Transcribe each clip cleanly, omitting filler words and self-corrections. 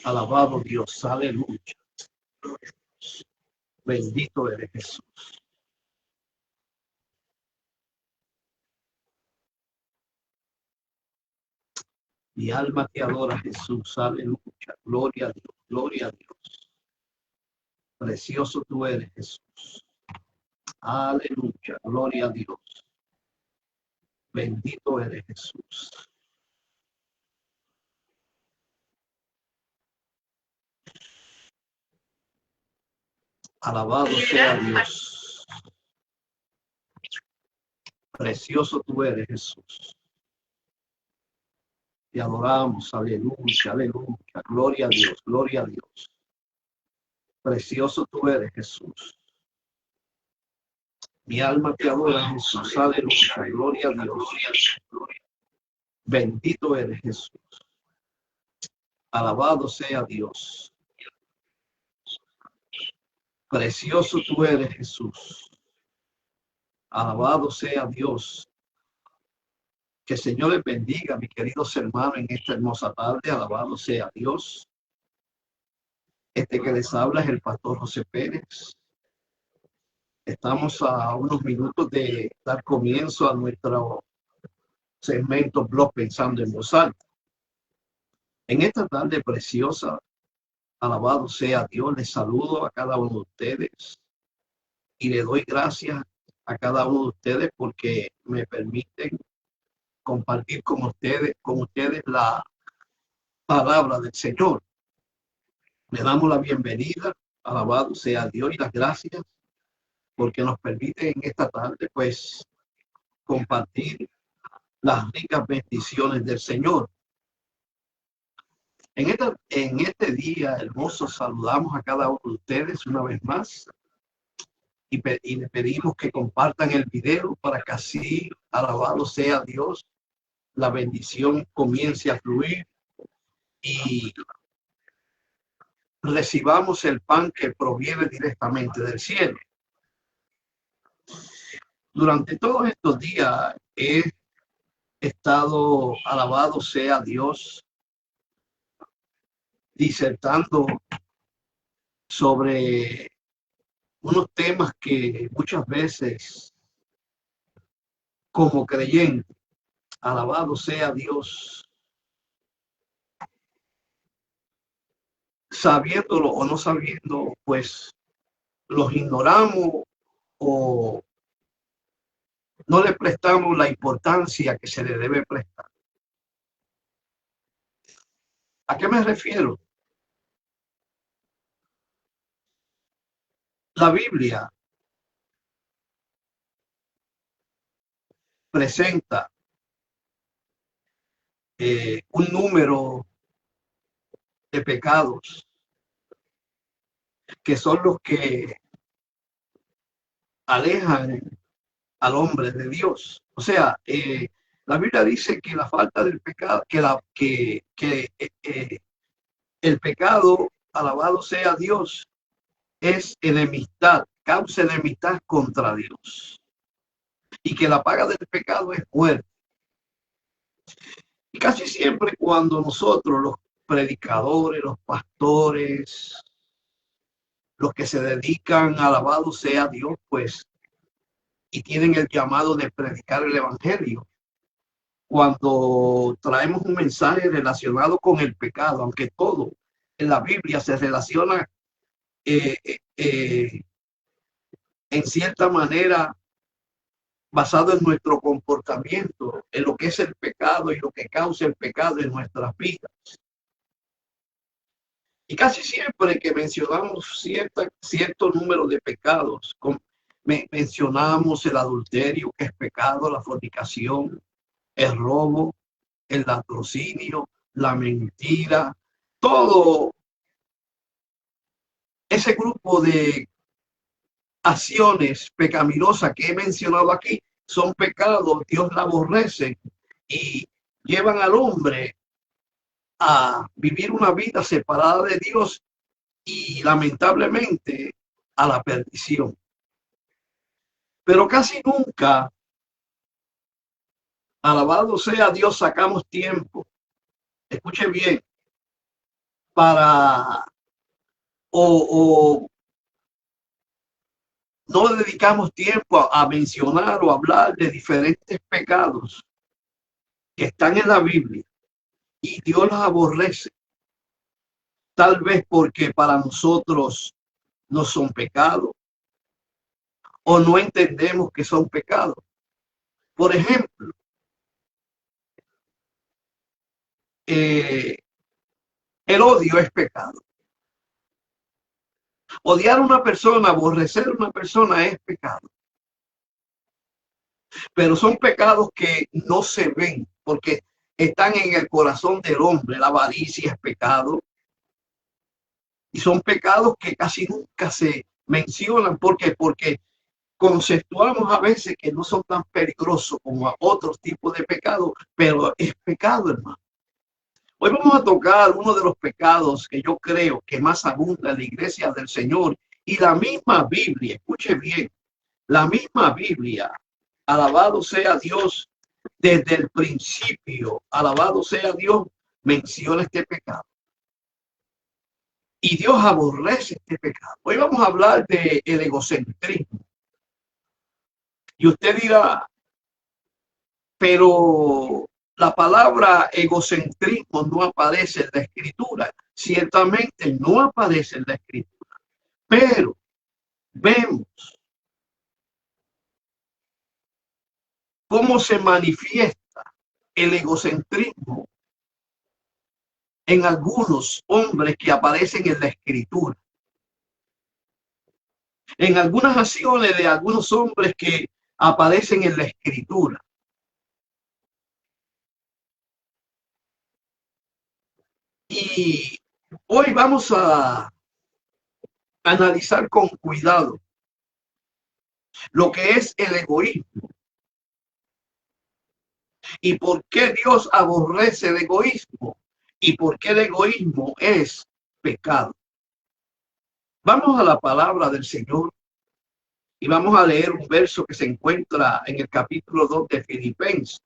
Alabado Dios, aleluya. Bendito eres Jesús. Mi alma te adora, Jesús, aleluya. Gloria a Dios, gloria a Dios. Precioso tú eres, Jesús. Aleluya, gloria a Dios. Bendito eres Jesús. Alabado sea Dios. Precioso tú eres, Jesús. Te adoramos, aleluya, aleluya. Gloria a Dios, gloria a Dios. Precioso tú eres, Jesús. Mi alma te adora, Jesús, aleluya. Gloria a Dios. Bendito eres, Jesús. Alabado sea Dios. Precioso tú eres, Jesús. Alabado sea Dios. Que el Señor les bendiga, mis queridos hermanos, en esta hermosa tarde. Alabado sea Dios. Este que les habla es el pastor José Pérez. Estamos a unos minutos de dar comienzo a nuestro segmento blog Pensando en Voz Alta. En esta tarde preciosa, alabado sea Dios, les saludo a cada uno de ustedes y le doy gracias a cada uno de ustedes porque me permiten compartir con ustedes la palabra del Señor. Le damos la bienvenida, alabado sea Dios, y las gracias porque nos permite en esta tarde pues compartir las ricas bendiciones del Señor. En este día hermoso saludamos a cada uno de ustedes una vez más y le pedimos que compartan el video para que así, alabado sea Dios, la bendición comience a fluir y recibamos el pan que proviene directamente del cielo. Durante todos estos días he estado, alabado sea Dios, disertando sobre unos temas que muchas veces como creyente, alabado sea Dios, sabiéndolo o no sabiendo, pues los ignoramos o no le prestamos la importancia que se le debe prestar. ¿A qué me refiero? La Biblia presenta un número de pecados que son los que alejan al hombre de Dios. O sea, la Biblia dice que la falta del pecado, el pecado, alabado sea Dios, es enemistad, causa enemistad contra Dios. Y que la paga del pecado es muerte. Y casi siempre cuando nosotros, los predicadores, los pastores, los que se dedican, alabado sea Dios, pues, y tienen el llamado de predicar el evangelio, cuando traemos un mensaje relacionado con el pecado, aunque todo en la Biblia se relaciona en cierta manera basado en nuestro comportamiento, en lo que es el pecado y lo que causa el pecado en nuestras vidas. Y casi siempre que mencionamos cierto número de pecados, mencionamos el adulterio, que es pecado, la fornicación, el robo, el latrocinio, la mentira, todo ese grupo de acciones pecaminosas que he mencionado aquí son pecados, Dios la aborrece y llevan al hombre a vivir una vida separada de Dios y lamentablemente a la perdición. Pero casi nunca, alabado sea Dios, sacamos tiempo. Escuche bien, para o no dedicamos tiempo a mencionar o hablar de diferentes pecados que están en la Biblia y Dios los aborrece, tal vez porque para nosotros no son pecados o no entendemos que son pecados. Por ejemplo, el odio es pecado. Odiar a una persona, aborrecer a una persona es pecado. Pero son pecados que no se ven porque están en el corazón del hombre. La avaricia es pecado. Y son pecados que casi nunca se mencionan. ¿Por qué? Porque conceptuamos a veces que no son tan peligrosos como a otros tipos de pecados, pero es pecado, hermano. Hoy vamos a tocar uno de los pecados que yo creo que más abunda en la iglesia del Señor y la misma Biblia, escuche bien, la misma Biblia, alabado sea Dios, desde el principio, alabado sea Dios, menciona este pecado. Y Dios aborrece este pecado. Hoy vamos a hablar de el egocentrismo. Y usted dirá, pero la palabra egocentrismo no aparece en la escritura. Ciertamente no aparece en la escritura, pero vemos cómo se manifiesta el egocentrismo en algunos hombres que aparecen en la escritura. En algunas acciones de algunos hombres que aparecen en la escritura. Y hoy vamos a analizar con cuidado lo que es el egoísmo y por qué Dios aborrece el egoísmo y por qué el egoísmo es pecado. Vamos a la palabra del Señor y vamos a leer un verso que se encuentra en el capítulo 2 de Filipenses,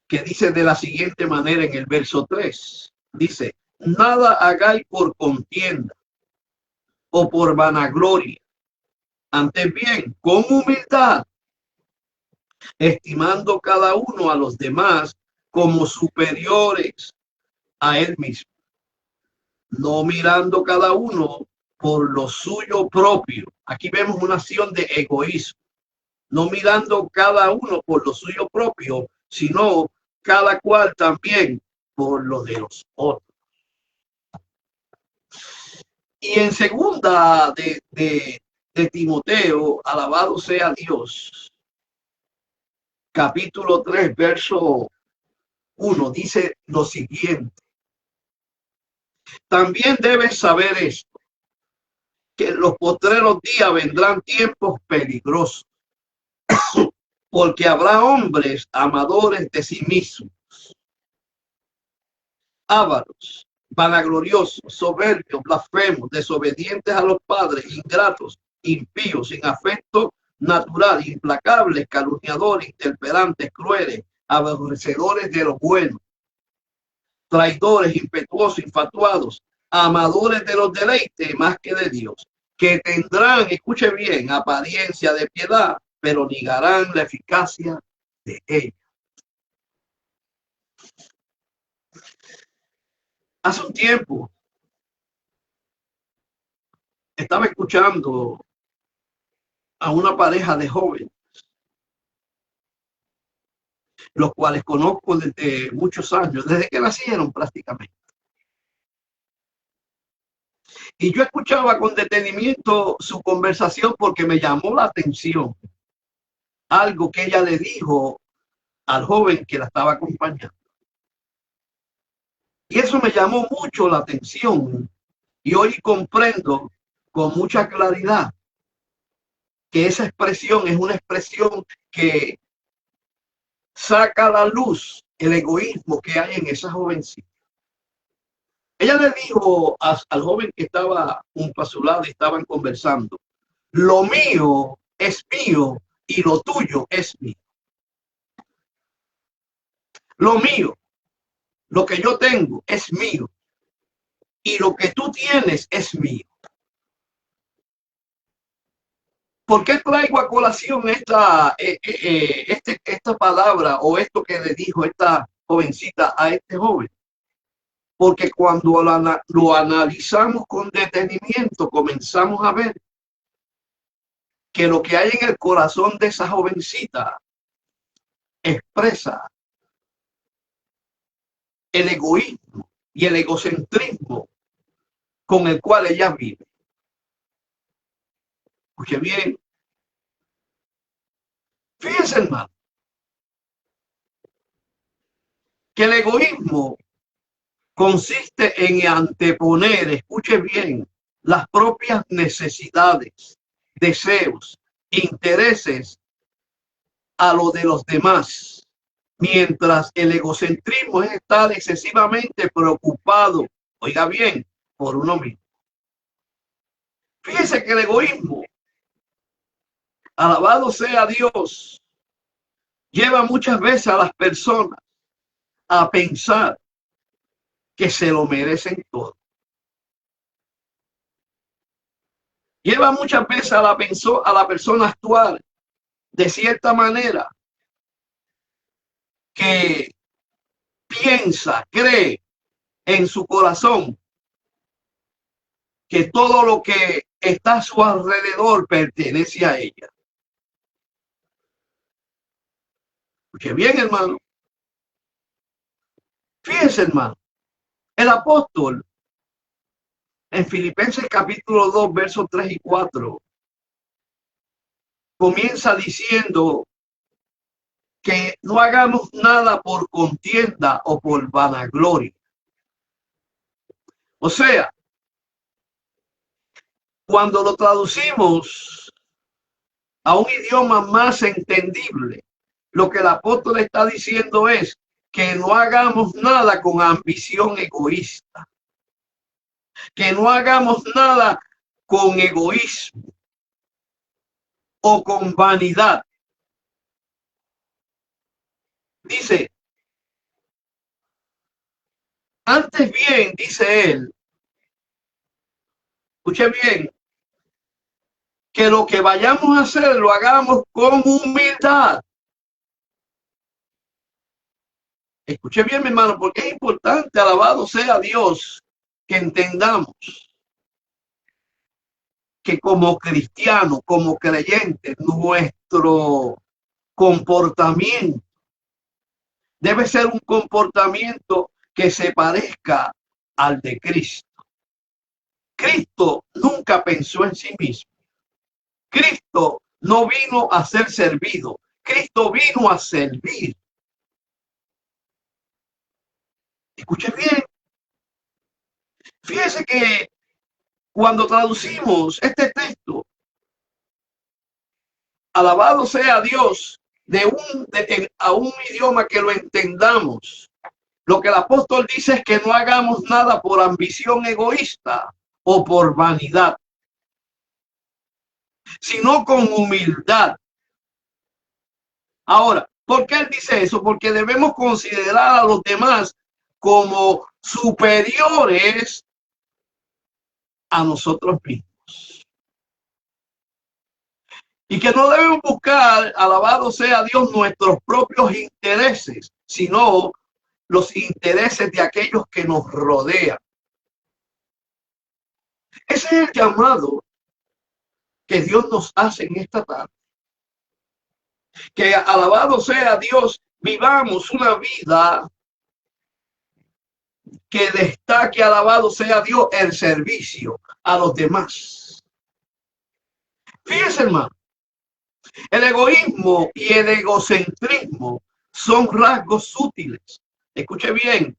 que dice de la siguiente manera en el verso 3. Dice, nada hagáis por contienda o por vanagloria, antes bien, con humildad, estimando cada uno a los demás como superiores a él mismo, no mirando cada uno por lo suyo propio. Aquí vemos una acción de egoísmo, no mirando cada uno por lo suyo propio, sino cada cual también por lo de los otros. Y en segunda de Timoteo, alabado sea Dios, capítulo 3, verso 1, dice lo siguiente. También debes saber esto, que en los postreros días vendrán tiempos peligrosos, porque habrá hombres amadores de sí mismos, ávaros, vanagloriosos, soberbios, blasfemos, desobedientes a los padres, ingratos, impíos, sin afecto natural, implacables, calumniadores, intemperantes, crueles, aborrecedores de lo bueno, traidores, impetuosos, infatuados, amadores de los deleites más que de Dios, que tendrán, escuche bien, apariencia de piedad, pero negarán la eficacia de ella. Hace un tiempo estaba escuchando a una pareja de jóvenes, los cuales conozco desde muchos años, desde que nacieron prácticamente. Y yo escuchaba con detenimiento su conversación porque me llamó la atención algo que ella le dijo al joven que la estaba acompañando. Y eso me llamó mucho la atención. Y hoy comprendo con mucha claridad que esa expresión es una expresión que saca a la luz el egoísmo que hay en esa jovencita. Ella le dijo al joven que estaba junto a su lado y estaban conversando, lo mío es mío y lo tuyo es mío. Lo mío Lo que yo tengo es mío y lo que tú tienes es mío. ¿Por qué traigo a colación esta palabra o esto que le dijo esta jovencita a este joven? Porque cuando lo analizamos con detenimiento, comenzamos a ver que lo que hay en el corazón de esa jovencita expresa el egoísmo y el egocentrismo con el cual ella vive. Escuche bien. Fíjense, hermano, que el egoísmo consiste en anteponer, escuche bien, las propias necesidades, deseos, intereses a lo de los demás, mientras el egocentrismo es estar excesivamente preocupado, oiga bien, por uno mismo. Fíjense que el egoísmo, alabado sea Dios, lleva muchas veces a las personas a pensar que se lo merecen todo. Lleva muchas veces a la persona a actuar de cierta manera que piensa, cree en su corazón que todo lo que está a su alrededor pertenece a ella. Escuche bien, hermano. Fíjense, hermano. El apóstol en Filipenses capítulo 2, versos 3 y 4 comienza diciendo que no hagamos nada por contienda o por vanagloria. O sea, cuando lo traducimos a un idioma más entendible, lo que el apóstol está diciendo es que no hagamos nada con ambición egoísta, que no hagamos nada con egoísmo o con vanidad. Dice, antes bien, dice él, escuche bien, que lo que vayamos a hacer lo hagamos con humildad. Escuche bien, mi hermano, porque es importante, alabado sea Dios, que entendamos que como cristianos, como creyentes, nuestro comportamiento debe ser un comportamiento que se parezca al de Cristo. Cristo nunca pensó en sí mismo. Cristo no vino a ser servido. Cristo vino a servir. Escuche bien. Fíjese que cuando traducimos este texto, alabado sea Dios, a un idioma que lo entendamos, lo que el apóstol dice es que no hagamos nada por ambición egoísta o por vanidad, sino con humildad. Ahora, ¿por qué él dice eso? Porque debemos considerar a los demás como superiores a nosotros mismos. Y que no debemos buscar, alabado sea Dios, nuestros propios intereses, sino los intereses de aquellos que nos rodean. Ese es el llamado que Dios nos hace en esta tarde. Que alabado sea Dios, vivamos una vida que destaque, alabado sea Dios, el servicio a los demás. Fíjense, hermano, el egoísmo y el egocentrismo son rasgos sutiles. Escuche bien,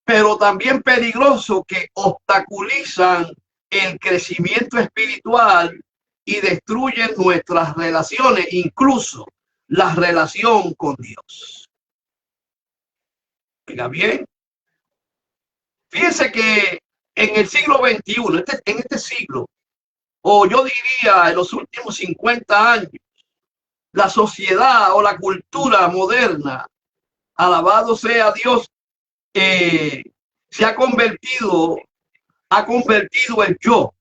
pero también peligrosos que obstaculizan el crecimiento espiritual y destruyen nuestras relaciones, incluso la relación con Dios. Oiga bien, fíjense que en el siglo XXI, en este siglo, o yo diría en los últimos 50 años, la sociedad o la cultura moderna, alabado sea Dios, se ha convertido el yo,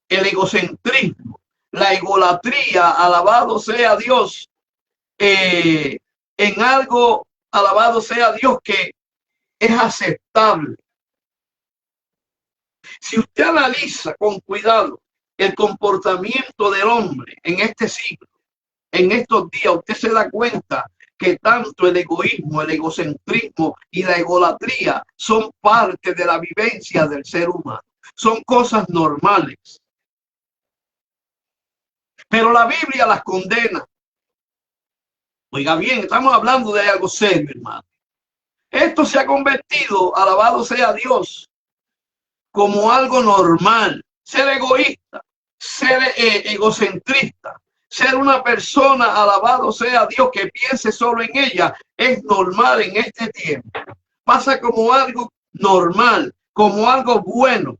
el egocentrismo, la egolatría, alabado sea Dios, en algo, alabado sea Dios, que es aceptable. Si usted analiza con cuidado el comportamiento del hombre en este siglo, en estos días, usted se da cuenta que tanto el egoísmo, el egocentrismo y la egolatría son parte de la vivencia del ser humano. Son cosas normales. Pero la Biblia las condena. Oiga bien, estamos hablando de algo serio, hermano. Esto se ha convertido, alabado sea Dios, como algo normal. Ser egoísta, ser egocentrista, ser una persona, alabado sea Dios, que piense solo en ella, es normal en este tiempo. Pasa como algo normal, como algo bueno.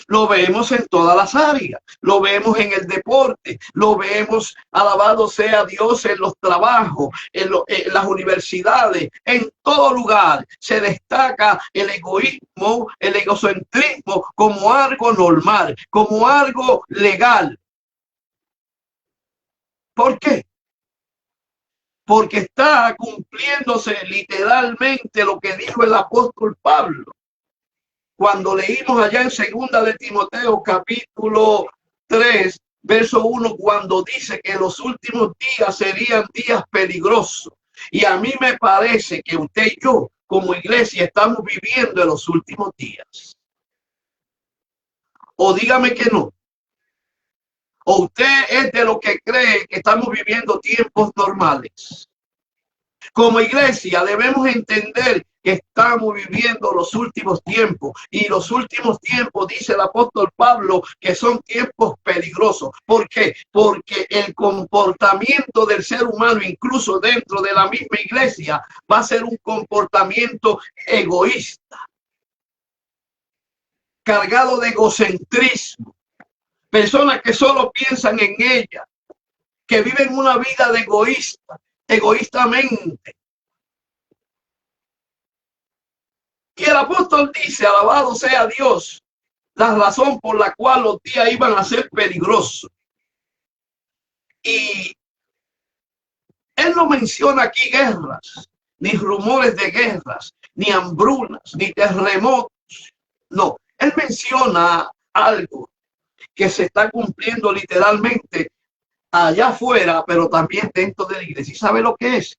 Lo vemos en todas las áreas, lo vemos en el deporte, lo vemos, alabado sea Dios, en los trabajos, en las universidades, en todo lugar se destaca el egoísmo, el egocentrismo como algo normal, como algo legal. ¿Por qué? Porque está cumpliéndose literalmente lo que dijo el apóstol Pablo. Cuando leímos allá en segunda de Timoteo capítulo 3, verso 1, cuando dice que los últimos días serían días peligrosos. Y a mí me parece que usted y yo como iglesia estamos viviendo en los últimos días. O dígame que no. O usted es de lo que cree que estamos viviendo tiempos normales. Como iglesia debemos entender que estamos viviendo los últimos tiempos, y los últimos tiempos, dice el apóstol Pablo, que son tiempos peligrosos. ¿Por qué? Porque el comportamiento del ser humano, incluso dentro de la misma iglesia, va a ser un comportamiento egoísta, cargado de egocentrismo, personas que solo piensan en ella, que viven una vida de egoístamente. Y el apóstol dice, alabado sea Dios, la razón por la cual los días iban a ser peligrosos. Y él no menciona aquí guerras, ni rumores de guerras, ni hambrunas, ni terremotos. No, él menciona algo que se está cumpliendo literalmente allá afuera, pero también dentro de la iglesia. ¿Y sabe lo que es?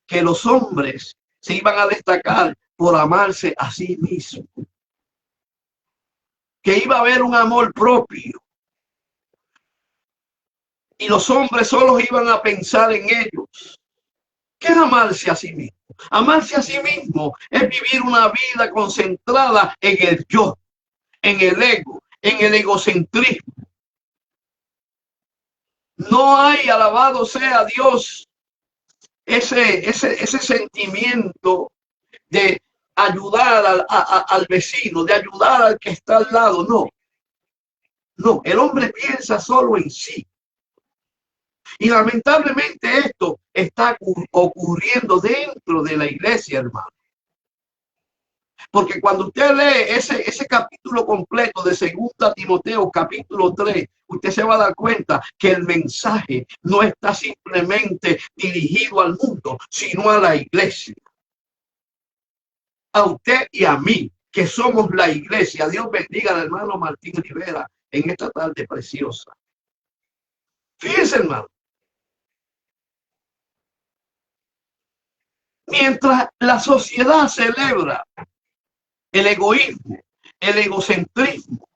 Que los hombres se iban a destacar por amarse a sí mismos. Que iba a haber un amor propio. Y los hombres solo iban a pensar en ellos. ¿Qué es amarse a sí mismo? Amarse a sí mismo es vivir una vida concentrada en el yo, en el ego, en el egocentrismo. No hay, alabado sea Dios, ese sentimiento de ayudar al vecino, de ayudar al que está al lado. No, no, el hombre piensa solo en sí. Y lamentablemente esto está ocurriendo dentro de la iglesia, hermano. Porque cuando usted lee ese capítulo completo de 2 Timoteo capítulo 3, usted se va a dar cuenta que el mensaje no está simplemente dirigido al mundo, sino a la iglesia. A usted y a mí, que somos la iglesia. Dios bendiga al hermano Martín Rivera en esta tarde preciosa. Fíjense, hermano. Mientras la sociedad celebra el egoísmo, el egocentrismo,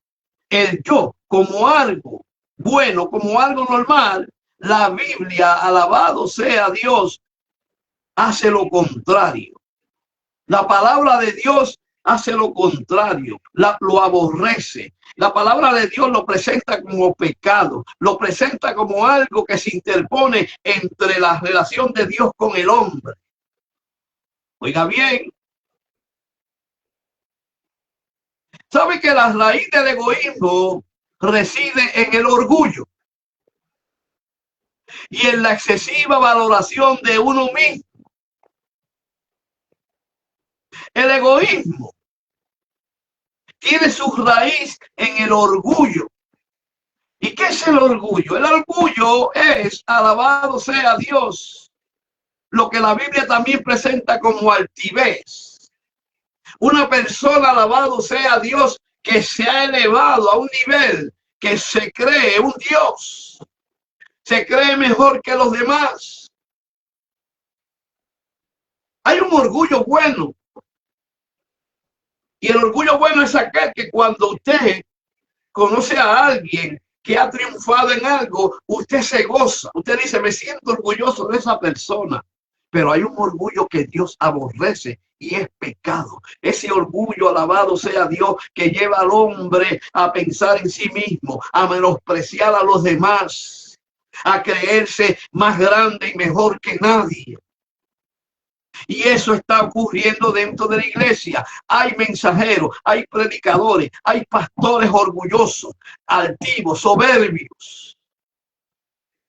el yo como algo bueno, como algo normal, la Biblia, alabado sea Dios, hace lo contrario. La palabra de Dios hace lo contrario, lo aborrece. La palabra de Dios lo presenta como pecado, lo presenta como algo que se interpone entre la relación de Dios con el hombre. Oiga bien, ¿sabe que la raíz del egoísmo reside en el orgullo y en la excesiva valoración de uno mismo? El egoísmo tiene su raíz en el orgullo. ¿Y qué es el orgullo? El orgullo es, alabado sea Dios, lo que la Biblia también presenta como altivez. Una persona, alabado sea Dios, que se ha elevado a un nivel que se cree un Dios, se cree mejor que los demás. Hay un orgullo bueno. Y el orgullo bueno es aquel que cuando usted conoce a alguien que ha triunfado en algo, usted se goza. Usted dice, me siento orgulloso de esa persona. Pero hay un orgullo que Dios aborrece y es pecado. Ese orgullo, alabado sea Dios, que lleva al hombre a pensar en sí mismo, a menospreciar a los demás, a creerse más grande y mejor que nadie. Y eso está ocurriendo dentro de la iglesia. Hay mensajeros, hay predicadores, hay pastores orgullosos, altivos, soberbios.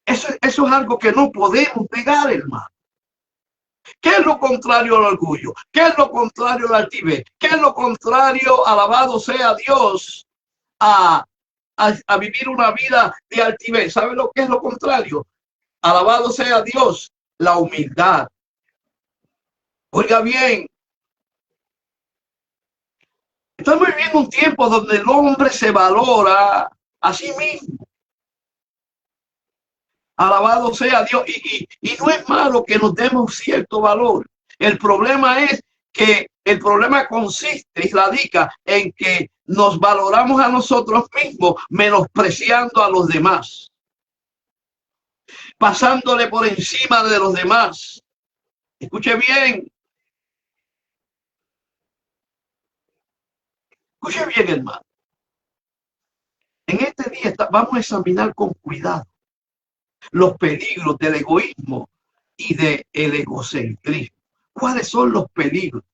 Eso es algo que no podemos negar, hermano. ¿Qué es lo contrario al orgullo? ¿Qué es lo contrario al altivez? ¿Qué es lo contrario, alabado sea Dios, a vivir una vida de altivez? ¿Sabe lo que es lo contrario? Alabado sea Dios, la humildad. Oiga bien, estamos viviendo un tiempo donde el hombre se valora a sí mismo. Alabado sea Dios. Y no es malo que nos demos cierto valor. El problema es que el problema consiste y radica en que nos valoramos a nosotros mismos menospreciando a los demás, pasándole por encima de los demás. Escuche bien. Escuche bien, hermano. En este día vamos a examinar con cuidado los peligros del egoísmo y del egocentrismo. ¿Cuáles son los peligros?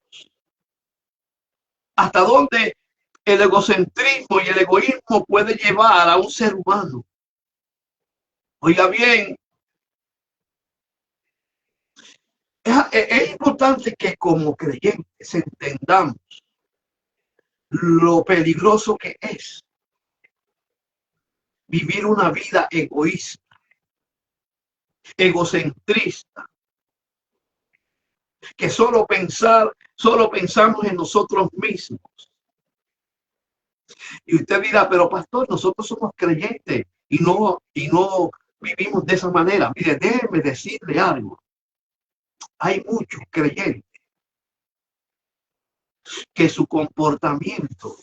¿Hasta dónde el egocentrismo y el egoísmo puede llevar a un ser humano? Oiga bien, es importante que como creyentes entendamos lo peligroso que es vivir una vida egoísta, egocentrista, que solo pensamos en nosotros mismos. Y usted dirá, pero pastor, nosotros somos creyentes y no vivimos de esa manera. Mire, déjeme decirle algo. Hay muchos creyentes que su comportamiento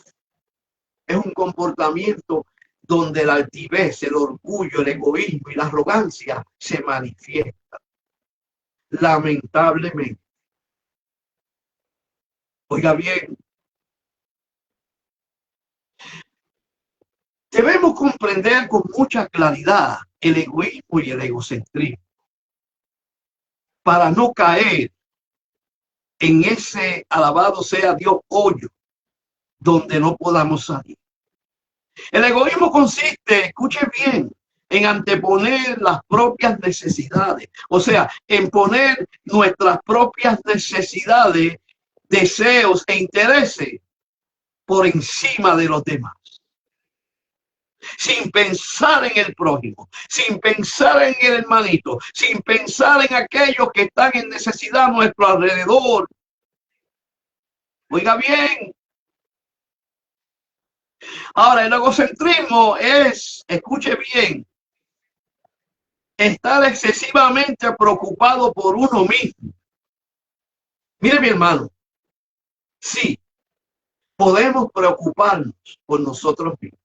es un comportamiento donde la altivez, el orgullo, el egoísmo y la arrogancia se manifiestan. Lamentablemente. Oiga bien, debemos comprender con mucha claridad el egoísmo y el egocentrismo para no caer en ese, alabado sea Dios, hoyo donde no podamos salir. El egoísmo consiste, escuche bien, en anteponer las propias necesidades, o sea, en poner nuestras propias necesidades, deseos e intereses por encima de los demás. Sin pensar en el prójimo, sin pensar en el hermanito, sin pensar en aquellos que están en necesidad a nuestro alrededor. Oiga bien. Ahora, el egocentrismo es, escuche bien, estar excesivamente preocupado por uno mismo. Mire, mi hermano, sí, podemos preocuparnos por nosotros mismos.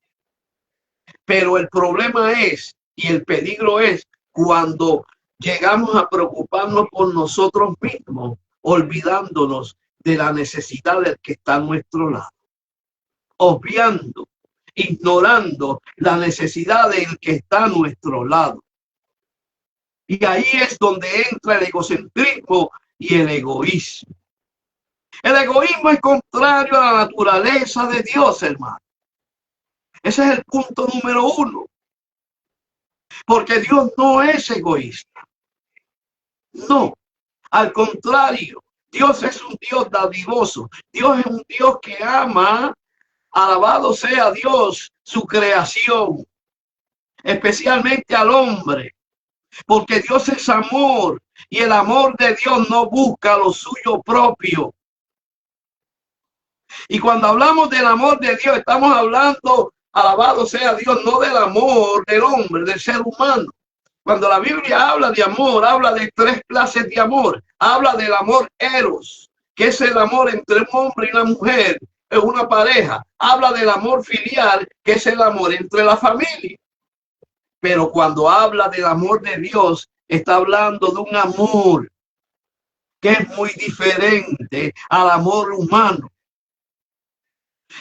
Pero el problema es, y el peligro es, cuando llegamos a preocuparnos por nosotros mismos, olvidándonos de la necesidad del que está a nuestro lado, obviando, ignorando la necesidad del que está a nuestro lado. Y ahí es donde entra el egocentrismo y el egoísmo. El egoísmo es contrario a la naturaleza de Dios, hermano. Ese es el punto número uno. Porque Dios no es egoísta. No, al contrario, Dios es un Dios dadivoso. Dios es un Dios que ama, alabado sea Dios, su creación, especialmente al hombre, porque Dios es amor y el amor de Dios no busca lo suyo propio. Y cuando hablamos del amor de Dios, estamos hablando, alabado sea Dios, no del amor del hombre, del ser humano. Cuando la Biblia habla de amor, habla de tres clases de amor. Habla del amor eros, que es el amor entre un hombre y una mujer, una pareja. Habla del amor filial, que es el amor entre la familia. Pero cuando habla del amor de Dios, está hablando de un amor que es muy diferente al amor humano.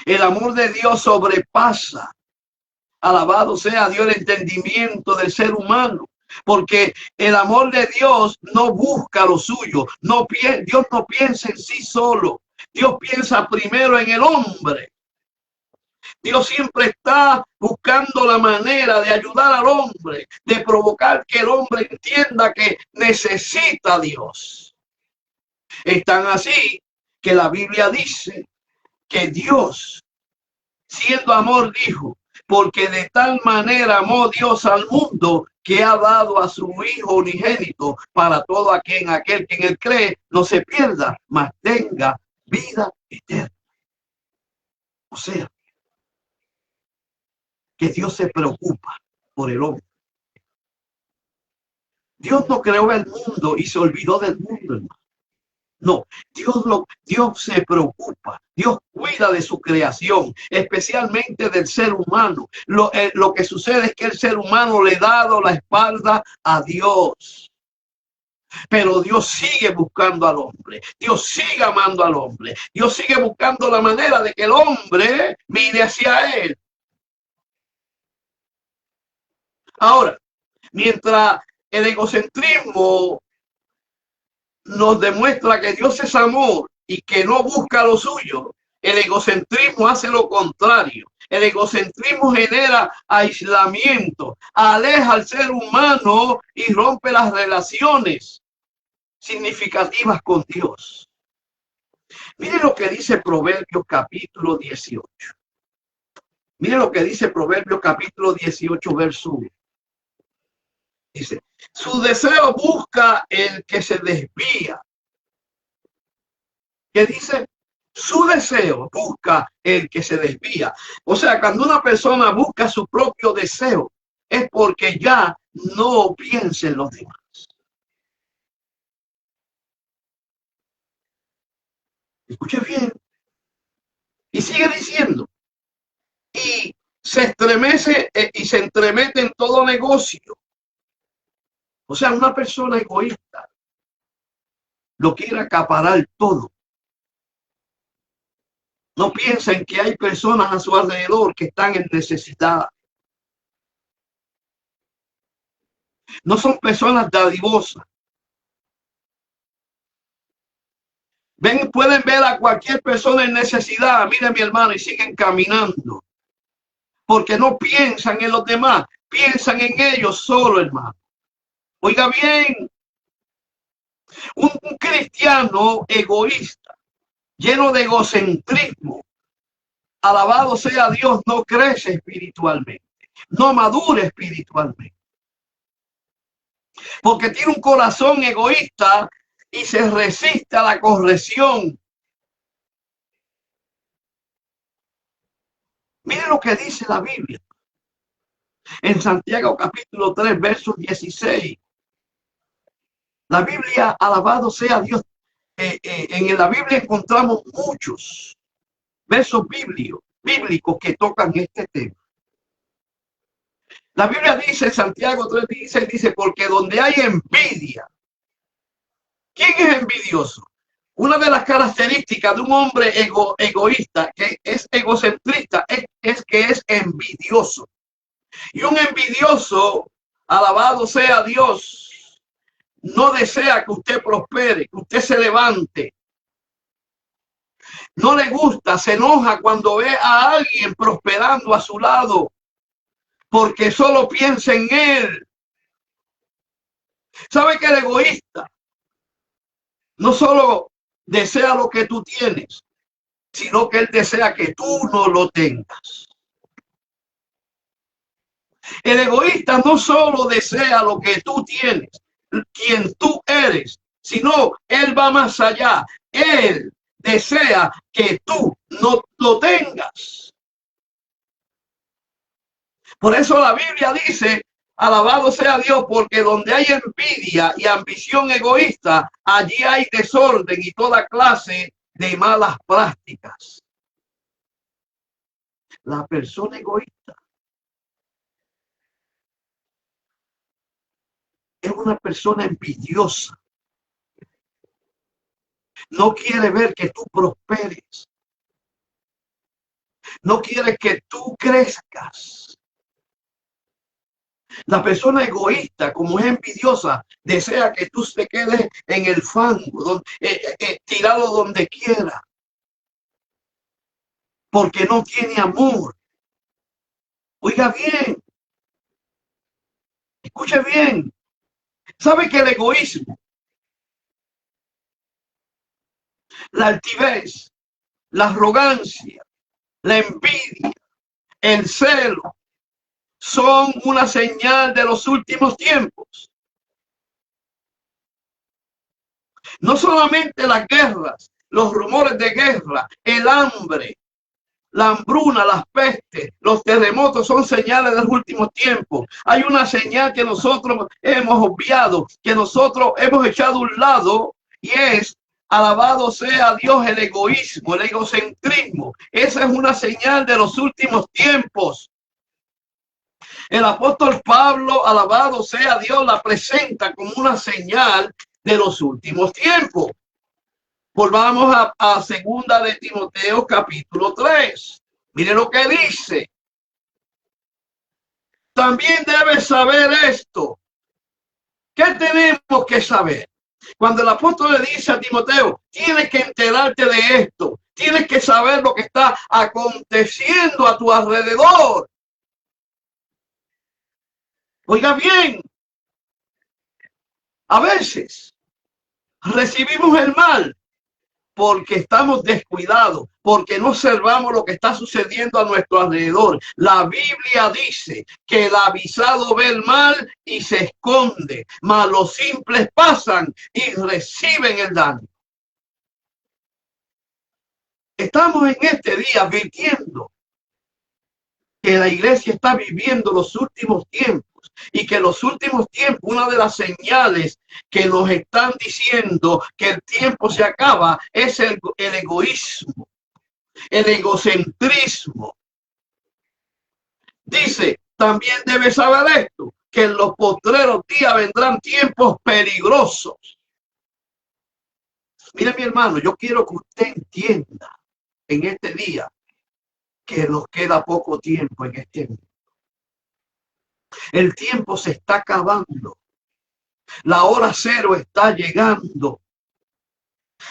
El amor de Dios sobrepasa, alabado sea Dios, el entendimiento del ser humano. Porque el amor de Dios no busca lo suyo. Dios no piensa en sí solo. Dios piensa primero en el hombre. Dios siempre está buscando la manera de ayudar al hombre, de provocar que el hombre entienda que necesita a Dios. Es tan así que la Biblia dice que Dios, siendo amor, dijo: porque de tal manera amó Dios al mundo, que ha dado a su Hijo unigénito, para todo aquel que en él cree no se pierda, mas tenga vida eterna. O sea, que Dios se preocupa por el hombre. Dios no creó el mundo y se olvidó del mundo, hermano. No, Dios se preocupa, Dios cuida de su creación, especialmente del ser humano. Lo que sucede es que el ser humano le ha dado la espalda a Dios. Pero Dios sigue buscando al hombre, Dios sigue amando al hombre, Dios sigue buscando la manera de que el hombre mire hacia él. Ahora, mientras el egocentrismo nos demuestra que Dios es amor y que no busca lo suyo, el egocentrismo hace lo contrario. El egocentrismo genera aislamiento, aleja al ser humano y rompe las relaciones significativas con Dios. Mire lo que dice Proverbios capítulo 18. Mire lo que dice Proverbios capítulo 18, verso 1. Dice: su deseo busca el que se desvía. ¿Qué dice? Su deseo busca el que se desvía. O sea, cuando una persona busca su propio deseo, es porque ya no piensa en los demás. Escuche bien. Y sigue diciendo: y se estremece y se entremete en todo negocio. O sea, una persona egoísta lo quiere acaparar todo. No piensa en que hay personas a su alrededor que están en necesidad. No son personas dadivosas. Pueden ver a cualquier persona en necesidad, mire mi hermano, y siguen caminando. Porque no piensan en los demás, piensan en ellos solo, hermano. Oiga bien, un cristiano egoísta, lleno de egocentrismo, alabado sea Dios, no crece espiritualmente, no madura espiritualmente. Porque tiene un corazón egoísta y se resiste a la corrección. Mire lo que dice la Biblia. En Santiago capítulo 3, verso 16. La Biblia, alabado sea Dios. En la Biblia encontramos muchos versos bíblicos que tocan este tema. La Biblia dice, Santiago 3:16, dice: porque donde hay envidia. ¿Quién es envidioso? Una de las características de un hombre egoísta, que es egocentrista, es que es envidioso. Y un envidioso, alabado sea Dios, no desea que usted prospere, que usted se levante. No le gusta, se enoja cuando ve a alguien prosperando a su lado, porque solo piensa en él. ¿Sabe que el egoísta no solo desea lo que tú tienes, sino que él desea que tú no lo tengas. El egoísta no solo desea lo que tú tienes, quien tú eres, sino él va más allá. Él desea que tú no lo tengas. Por eso la Biblia dice, alabado sea Dios, porque donde hay envidia y ambición egoísta, allí hay desorden y toda clase de malas prácticas. La persona egoísta es una persona envidiosa. No quiere ver que tú prosperes. No quiere que tú crezcas. La persona egoísta, como es envidiosa, desea que tú te quedes en el fango, tirado donde quiera. Porque no tiene amor. Oiga bien. Escuche bien. ¿Sabe que el egoísmo, la altivez, la arrogancia, la envidia, el celo, son una señal de los últimos tiempos? No solamente las guerras, los rumores de guerra, el hambre, la hambruna, las pestes, los terremotos son señales de los últimos tiempos. Hay una señal que nosotros hemos obviado, que nosotros hemos echado a un lado, y es, alabado sea Dios, el egoísmo, el egocentrismo. Esa es una señal de los últimos tiempos. El apóstol Pablo, alabado sea Dios, la presenta como una señal de los últimos tiempos. Volvamos a segunda de Timoteo capítulo 3. Mire lo que dice. También debes saber esto. ¿Qué tenemos que saber? Cuando el apóstol le dice a Timoteo, tienes que enterarte de esto. Tienes que saber lo que está aconteciendo a tu alrededor. Oiga bien. A veces recibimos el mal porque estamos descuidados, porque no observamos lo que está sucediendo a nuestro alrededor. La Biblia dice que el avisado ve el mal y se esconde, mas los simples pasan y reciben el daño. Estamos en este día advirtiendo que la iglesia está viviendo los últimos tiempos, y que los últimos tiempos, una de las señales que nos están diciendo que el tiempo se acaba, es el egoísmo, el egocentrismo. Dice, también debes saber esto, que en los postreros días vendrán tiempos peligrosos. Mire, mi hermano, yo quiero que usted entienda en este día que nos queda poco tiempo en este mundo. El tiempo se está acabando. La hora cero está llegando.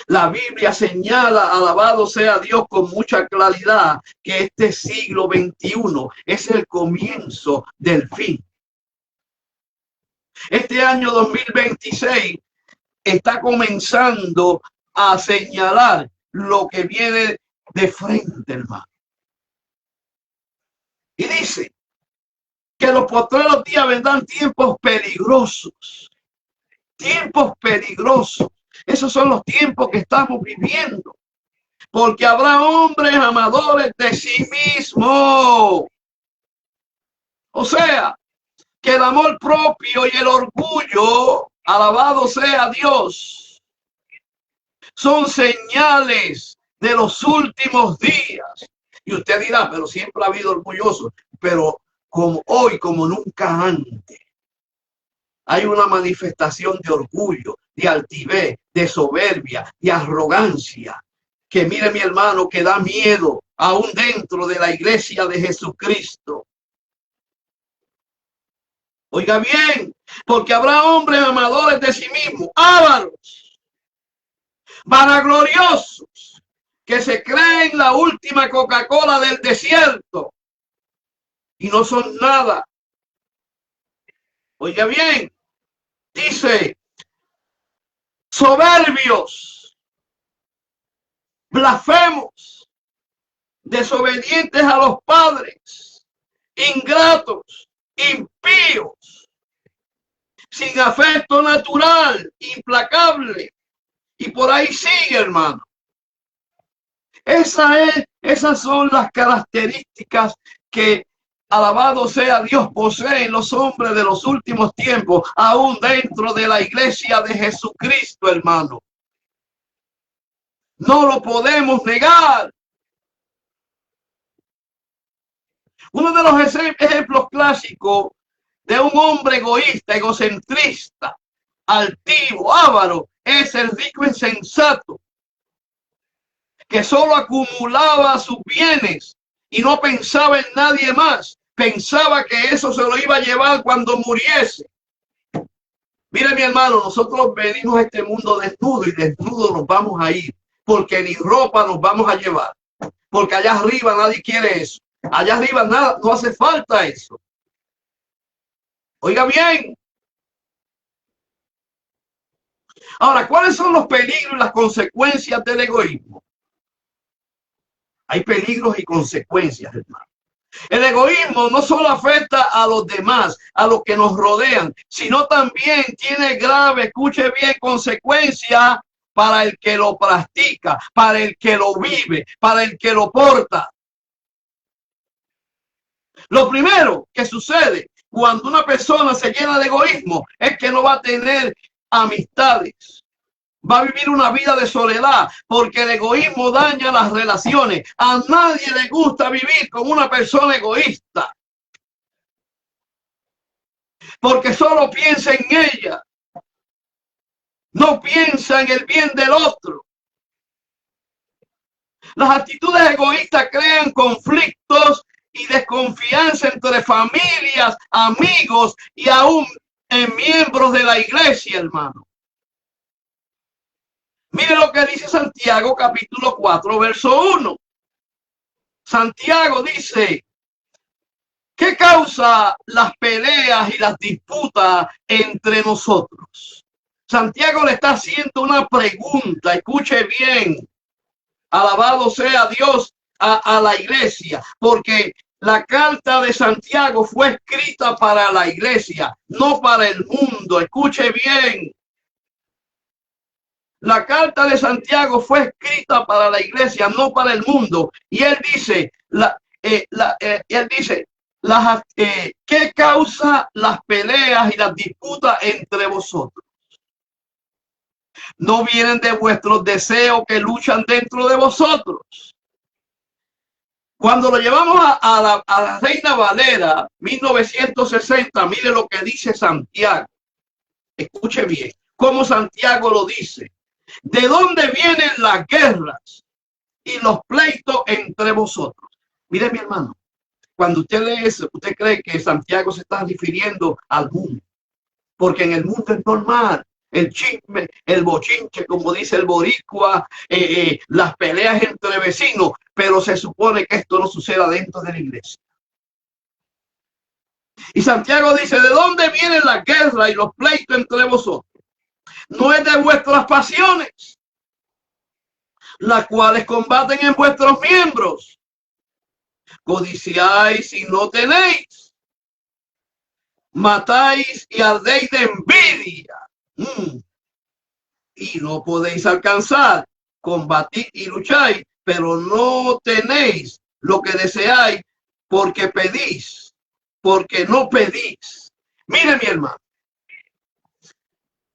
La Biblia señala, alabado sea Dios, con mucha claridad, que este siglo XXI es el comienzo del fin. Este año 2026 está comenzando a señalar lo que viene de frente, hermano. Y dice que los postreros días vendrán tiempos peligrosos. Tiempos peligrosos. Esos son los tiempos que estamos viviendo. Porque habrá hombres amadores de sí mismos. O sea, que el amor propio y el orgullo, alabado sea Dios, son señales de los últimos días. Y usted dirá, pero siempre ha habido orgullosos. Pero como hoy, como nunca antes, hay una manifestación de orgullo, de altivez, de soberbia, de arrogancia, que mire, mi hermano, que da miedo aún dentro de la iglesia de Jesucristo. Oiga bien, porque habrá hombres amadores de sí mismos, ávaros, vanagloriosos, que se creen la última Coca-Cola del desierto y no son nada. Oiga bien, dice, soberbios, blasfemos, desobedientes a los padres, ingratos, impíos, sin afecto natural, implacable. Y por ahí sigue, hermano. Esas son las características que, alabado sea Dios, poseen los hombres de los últimos tiempos, aún dentro de la iglesia de Jesucristo, hermano. No lo podemos negar. Uno de los ejemplos clásicos de un hombre egoísta, egocentrista, altivo, avaro, es el rico insensato, que solo acumulaba sus bienes y no pensaba en nadie más. Pensaba que eso se lo iba a llevar cuando muriese. Mire, mi hermano, nosotros venimos a este mundo desnudo y desnudo nos vamos a ir, porque ni ropa nos vamos a llevar, porque allá arriba nadie quiere eso. Allá arriba nada, no hace falta eso. Oiga bien. Ahora, ¿cuáles son los peligros y las consecuencias del egoísmo? Hay peligros y consecuencias, hermano. El egoísmo no solo afecta a los demás, a los que nos rodean, sino también tiene grave, escuche bien, consecuencias para el que lo practica, para el que lo vive, para el que lo porta. Lo primero que sucede cuando una persona se llena de egoísmo es que no va a tener amistades. Va a vivir una vida de soledad, porque el egoísmo daña las relaciones. A nadie le gusta vivir con una persona egoísta, porque solo piensa en ella, no piensa en el bien del otro. Las actitudes egoístas crean conflictos y desconfianza entre familias, amigos y aún en miembros de la iglesia, hermano. Mire lo que dice Santiago, capítulo 4, verso 1. Santiago dice: ¿qué causa las peleas y las disputas entre nosotros? Santiago le está haciendo una pregunta, escuche bien. Alabado sea Dios a la iglesia, porque la carta de Santiago fue escrita para la iglesia, no para el mundo. Escuche bien. La carta de Santiago fue escrita para la iglesia, no para el mundo. Y él dice, ¿qué causa las peleas y las disputas entre vosotros? ¿No vienen de vuestros deseos que luchan dentro de vosotros? Cuando lo llevamos a la Reina Valera 1960, mire lo que dice Santiago. Escuche bien cómo Santiago lo dice. ¿De dónde vienen las guerras y los pleitos entre vosotros? Mire, mi hermano, cuando usted lee eso, usted cree que Santiago se está refiriendo al mundo, porque en el mundo es normal el chisme, el bochinche, como dice el boricua, las peleas entre vecinos, pero se supone que esto no suceda dentro de la iglesia. Y Santiago dice: ¿de dónde vienen las guerras y los pleitos entre vosotros? No es de vuestras pasiones, las cuales combaten en vuestros miembros. Codiciáis y no tenéis, matáis y ardéis de envidia, y no podéis alcanzar. Combatid y lucháis, pero no tenéis lo que deseáis, porque pedís, porque no pedís. Mire, mi hermano,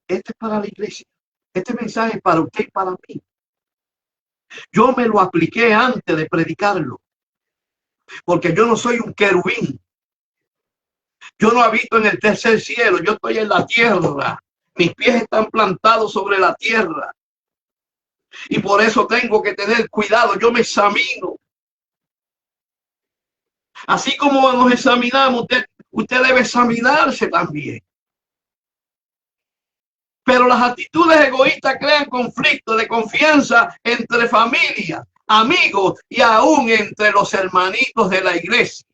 este es para la iglesia. Este mensaje es para usted y para mí. Yo me lo apliqué antes de predicarlo, porque yo no soy un querubín. Yo no habito en el tercer cielo, yo estoy en la tierra. Mis pies están plantados sobre la tierra. Y por eso tengo que tener cuidado. Yo me examino. Así como nos examinamos, usted debe examinarse también. Pero las actitudes egoístas crean conflictos de confianza entre familias, amigos y aún entre los hermanitos de la iglesia.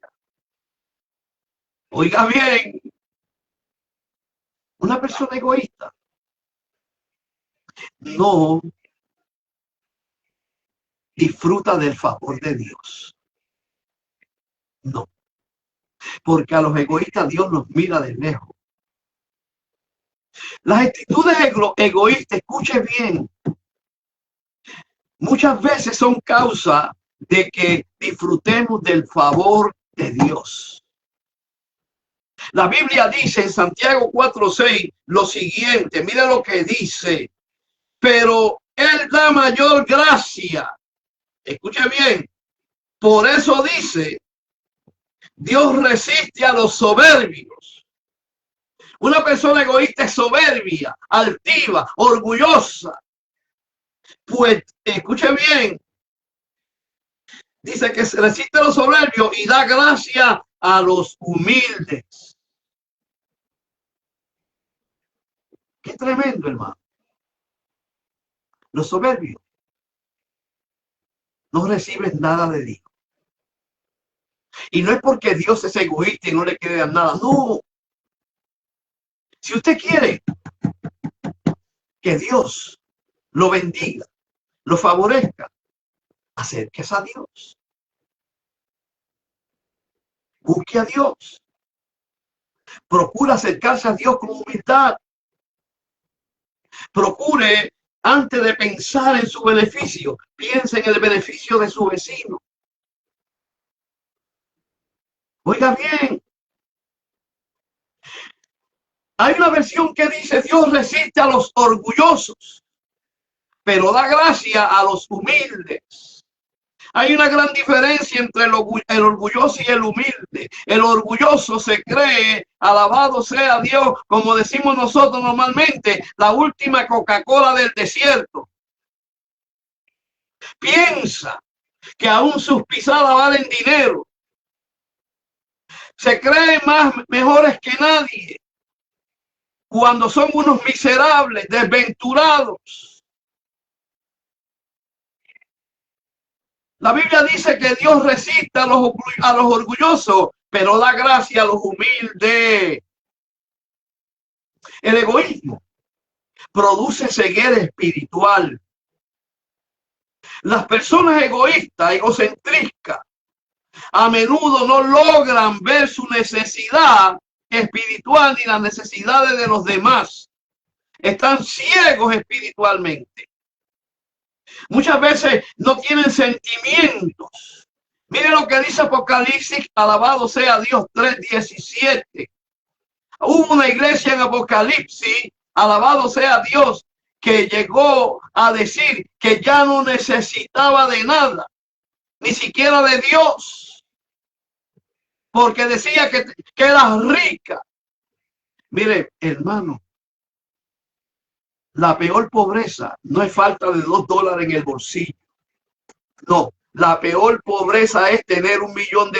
Oiga bien, una persona egoísta no disfruta del favor de Dios. No, porque a los egoístas Dios los mira de lejos. Las actitudes egoístas, escuche bien, muchas veces son causa de que disfrutemos del favor de Dios. La Biblia dice en Santiago 4:6 lo siguiente, mire lo que dice, pero Él da mayor gracia. Escuche bien, por eso dice, Dios resiste a los soberbios. Una persona egoísta es soberbia, altiva, orgullosa. Pues, escuche bien, dice que se resiste a los soberbios y da gracia a los humildes. Qué tremendo, hermano. Los soberbios no reciben nada de Dios. Y no es porque Dios es egoísta y no le quiere dar nada. No. Si usted quiere que Dios lo bendiga, lo favorezca, acérquese a Dios. Busque a Dios. Procura acercarse a Dios con humildad. Procure, antes de pensar en su beneficio, piense en el beneficio de su vecino. Oiga bien. Hay una versión que dice, Dios resiste a los orgullosos, pero da gracia a los humildes. Hay una gran diferencia entre el orgulloso y el humilde. El orgulloso se cree, alabado sea Dios, como decimos nosotros normalmente, la última Coca-Cola del desierto. Piensa que aún sus pisadas valen dinero. Se creen mejores que nadie, cuando son unos miserables, desventurados. La Biblia dice que Dios resiste a los orgullosos, pero da gracia a los humildes. El egoísmo produce ceguera espiritual. Las personas egoístas, egocentristas, a menudo no logran ver su necesidad espiritual ni las necesidades de los demás. Están ciegos espiritualmente. Muchas veces no tienen sentimientos. Mire lo que dice Apocalipsis, alabado sea Dios, 3:17. Hubo una iglesia en Apocalipsis, alabado sea Dios, que llegó a decir que ya no necesitaba de nada, ni siquiera de Dios, porque decía que era rica. Mire, hermano, la peor pobreza no es falta de $2 en el bolsillo. No, la peor pobreza es tener $1 millón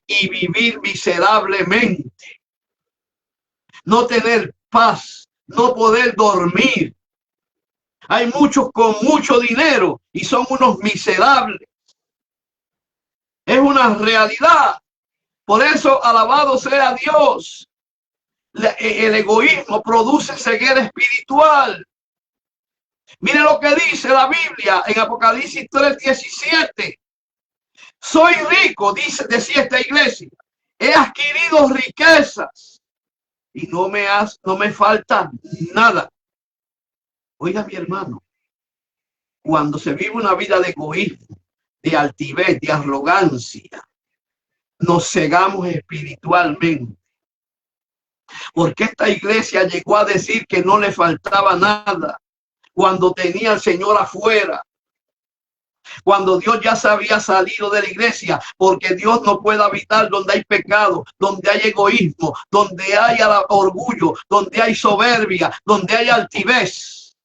y vivir miserablemente. No tener paz, no poder dormir. Hay muchos con mucho dinero y son unos miserables. Es una realidad. Por eso, alabado sea Dios. El egoísmo produce ceguera espiritual. Mire lo que dice la Biblia en Apocalipsis 3:17. Soy rico, decía esta iglesia. He adquirido riquezas y no me falta nada. Oiga, mi hermano, cuando se vive una vida de egoísmo, de altivez, de arrogancia, nos cegamos espiritualmente. Porque esta iglesia llegó a decir que no le faltaba nada cuando tenía al Señor afuera. Cuando Dios ya se había salido de la iglesia, porque Dios no puede habitar donde hay pecado, donde hay egoísmo, donde hay orgullo, donde hay soberbia, donde hay altivez.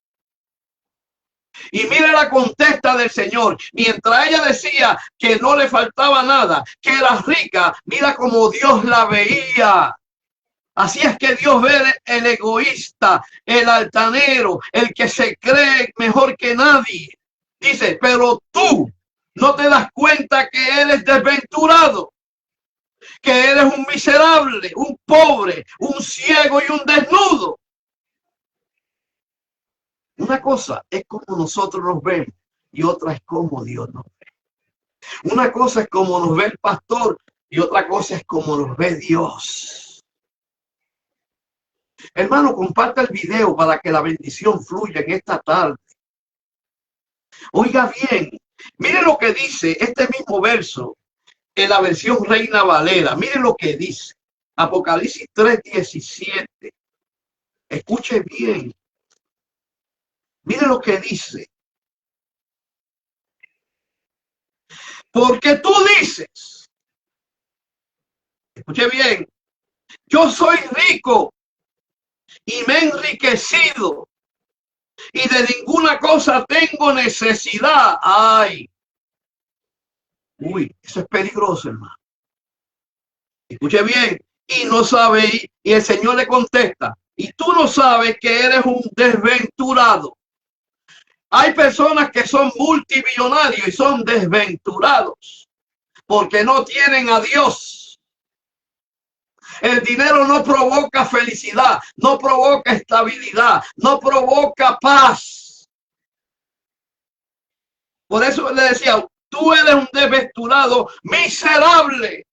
Y mire la contesta del Señor. Mientras ella decía que no le faltaba nada, que era rica, mira cómo Dios la veía. Así es que Dios ve el egoísta, el altanero, el que se cree mejor que nadie. Dice, pero tú no te das cuenta que eres desventurado, que eres un miserable, un pobre, un ciego y un desnudo. Una cosa es como nosotros nos vemos y otra es cómo Dios nos ve. Una cosa es cómo nos ve el pastor y otra cosa es cómo nos ve Dios. Hermano, comparta el video para que la bendición fluya en esta tarde. Oiga bien, mire lo que dice este mismo verso en la versión Reina Valera. Mire lo que dice. Apocalipsis 3:17. Escuche bien. Mire lo que dice. Porque tú dices, escuche bien, yo soy rico y me he enriquecido y de ninguna cosa tengo necesidad. Ay. Uy, eso es peligroso, hermano. Escuche bien. Y no sabe, y el Señor le contesta, y tú no sabes que eres un desventurado. Hay personas que son multimillonarios y son desventurados porque no tienen a Dios. El dinero no provoca felicidad, no provoca estabilidad, no provoca paz. Por eso le decía, tú eres un desventurado miserable,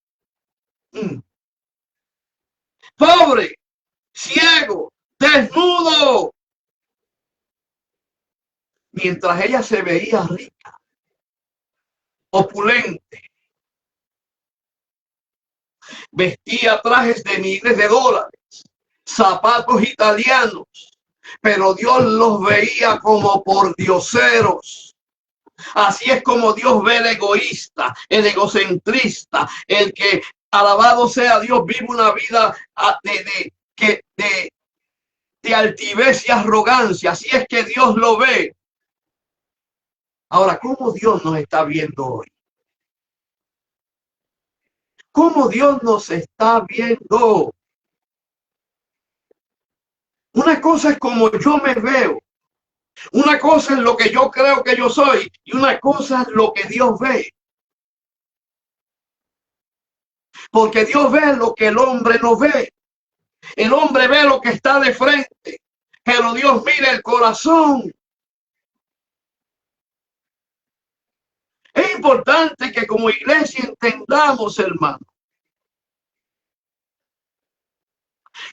pobre, ciego, desnudo. Mientras ella se veía rica, opulente, vestía trajes de miles de dólares, zapatos italianos, pero Dios los veía como pordioseros. Así es como Dios ve el egoísta, el egocentrista, el que, alabado sea Dios, vive una vida de altivez y arrogancia. Así es que Dios lo ve. Ahora, ¿cómo Dios nos está viendo hoy? ¿Cómo Dios nos está viendo? Una cosa es como yo me veo. Una cosa es lo que yo creo que yo soy. Y una cosa es lo que Dios ve. Porque Dios ve lo que el hombre no ve. El hombre ve lo que está de frente. Pero Dios mira el corazón. Es importante que como iglesia entendamos, hermano,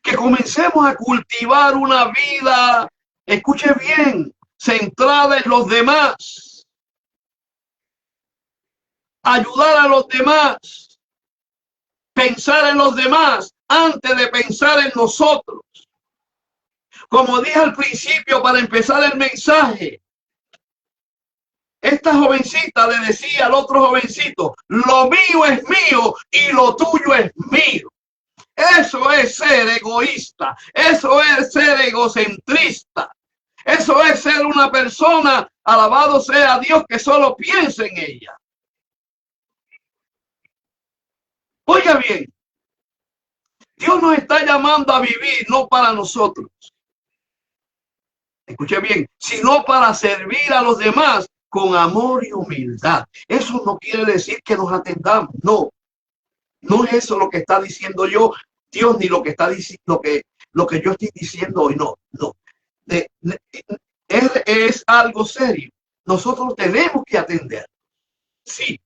que comencemos a cultivar una vida, escuche bien, centrada en los demás, ayudar a los demás, pensar en los demás antes de pensar en nosotros. Como dije al principio para empezar el mensaje, esta jovencita le decía al otro jovencito, lo mío es mío y lo tuyo es mío. Eso es ser egoísta, eso es ser egocentrista, eso es ser una persona, alabado sea Dios, que solo piensa en ella. Oiga bien, Dios nos está llamando a vivir no para nosotros, escuche bien, sino para servir a los demás con amor y humildad. Eso no quiere decir que nos atendamos, no. No es eso lo que está diciendo yo, Dios, ni lo que está diciendo, lo que yo estoy diciendo hoy, no. Es algo serio. Nosotros tenemos que atender, sí,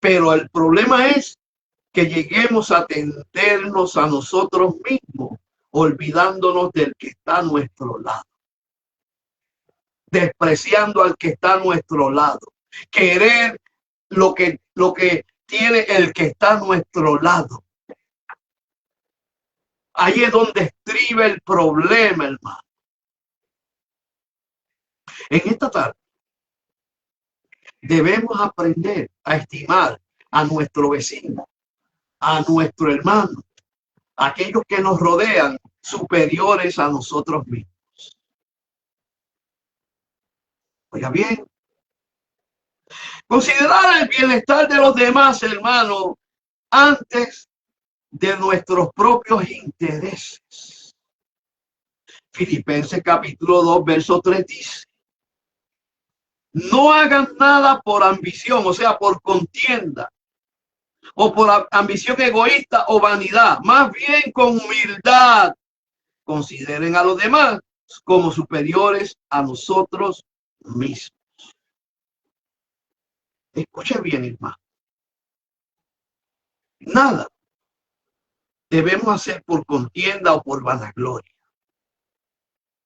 pero el problema es que lleguemos a atendernos a nosotros mismos, olvidándonos del que está a nuestro lado, despreciando al que está a nuestro lado, querer lo que tiene el que está a nuestro lado. Ahí es donde estriba el problema, hermano. En esta tarde debemos aprender a estimar a nuestro vecino, a nuestro hermano, a aquellos que nos rodean, superiores a nosotros mismos. Oiga bien, considerar el bienestar de los demás, hermano, antes de nuestros propios intereses. Filipenses capítulo 2, verso 3 dice, no hagan nada por ambición, o sea, por contienda, o por ambición egoísta o vanidad, más bien con humildad. Consideren a los demás como superiores a nosotros mismos. Escuche bien, hermano. Nada debemos hacer por contienda o por vanagloria.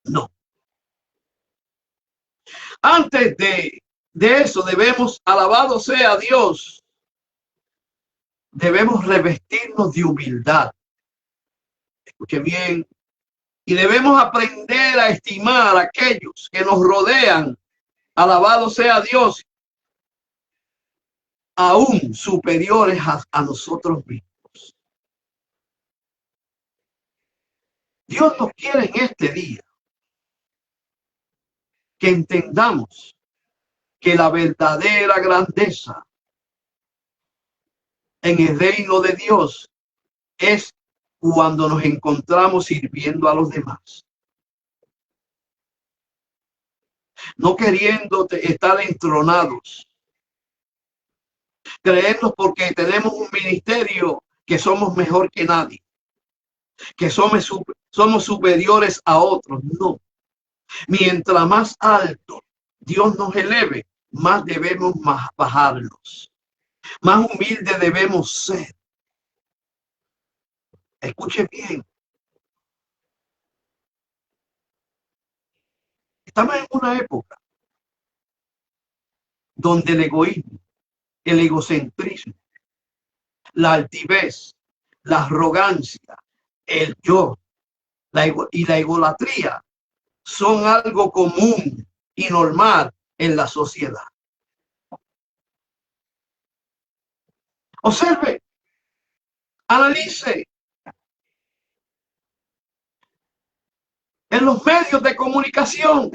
No. Antes de eso debemos, alabado sea Dios, debemos revestirnos de humildad. Escuche bien. Y debemos aprender a estimar a aquellos que nos rodean, alabado sea Dios, aún superiores a nosotros mismos. Dios nos quiere en este día que entendamos que la verdadera grandeza en el reino de Dios es cuando nos encontramos sirviendo a los demás. No queriendo estar entronados. Creernos porque tenemos un ministerio que somos mejor que nadie. Que somos superiores a otros. No. Mientras más alto Dios nos eleve, más debemos bajarnos. Más humildes debemos ser. Escuche bien. Estamos en una época donde el egoísmo, el egocentrismo, la altivez, la arrogancia, el yo y la egolatría son algo común y normal en la sociedad. Observe, analice. En los medios de comunicación,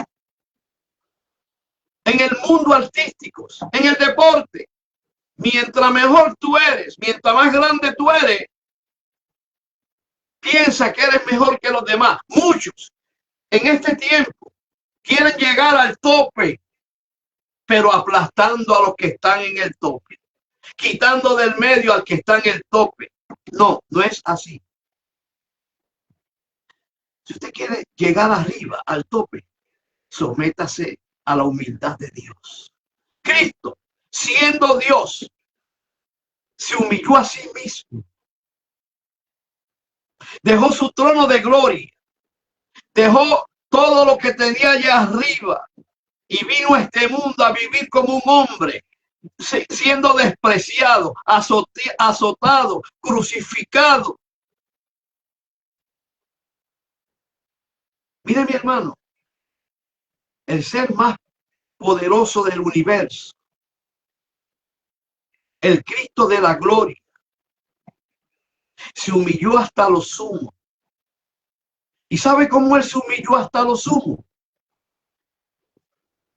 en el mundo artístico, en el deporte, mientras mejor tú eres, mientras más grande tú eres, piensa que eres mejor que los demás. Muchos en este tiempo quieren llegar al tope, pero aplastando a los que están en el tope, quitando del medio al que está en el tope. No, no es así. Si usted quiere llegar arriba, al tope, sométase a la humildad de Dios. Cristo, siendo Dios, se humilló a sí mismo. Dejó su trono de gloria. Dejó todo lo que tenía allá arriba y vino a este mundo a vivir como un hombre, siendo despreciado, azotado, crucificado. Mire, mi hermano, el ser más poderoso del universo, el Cristo de la gloria, se humilló hasta lo sumo. ¿Y sabe cómo él se humilló hasta lo sumo?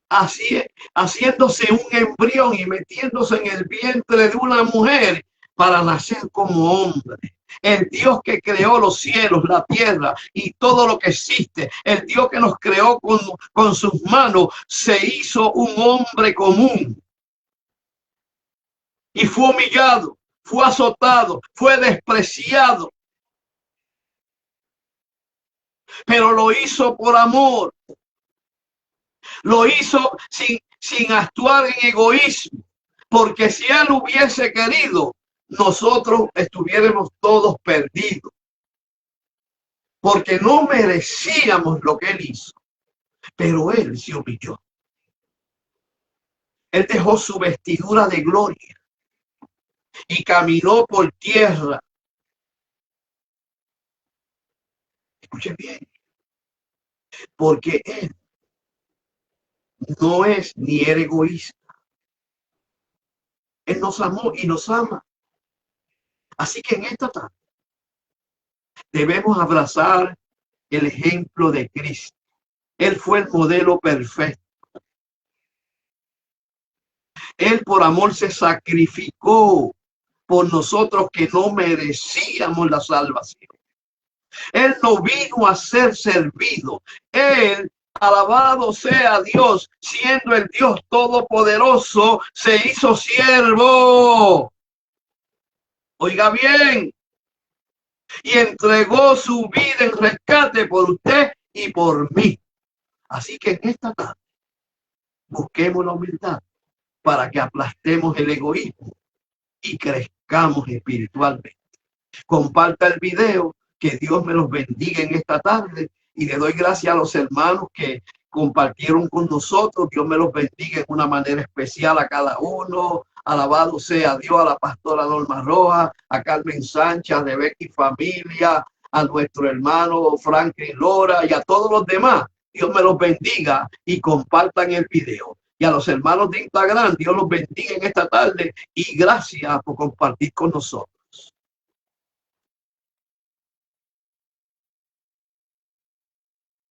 Así, haciéndose un embrión y metiéndose en el vientre de una mujer para nacer como hombre. El Dios que creó los cielos, la tierra y todo lo que existe, el Dios que nos creó con sus manos, se hizo un hombre común y fue humillado, fue azotado, fue despreciado, pero lo hizo por amor. Lo hizo sin actuar en egoísmo, porque si él hubiese querido, nosotros estuviéramos todos perdidos, porque no merecíamos lo que él hizo, pero él se humilló. Él dejó su vestidura de gloria y caminó por tierra. Escuchen bien, porque él no es ni era egoísta. Él nos amó y nos ama. Así que en esta tarde debemos abrazar el ejemplo de Cristo. Él fue el modelo perfecto. Él por amor se sacrificó por nosotros que no merecíamos la salvación. Él no vino a ser servido. Él, alabado sea Dios, siendo el Dios todopoderoso, se hizo siervo. Oiga bien. Y entregó su vida en rescate por usted y por mí. Así que en esta tarde busquemos la humildad para que aplastemos el egoísmo y crezcamos espiritualmente. Comparta el video, que Dios me los bendiga en esta tarde, y le doy gracias a los hermanos que compartieron con nosotros. Dios me los bendiga en una manera especial a cada uno. Alabado sea Dios, a la pastora Norma Rojas, a Carmen Sánchez, a Rebeca y familia, a nuestro hermano Franklin Lora y a todos los demás. Dios me los bendiga y compartan el video. Y a los hermanos de Instagram, Dios los bendiga en esta tarde y gracias por compartir con nosotros.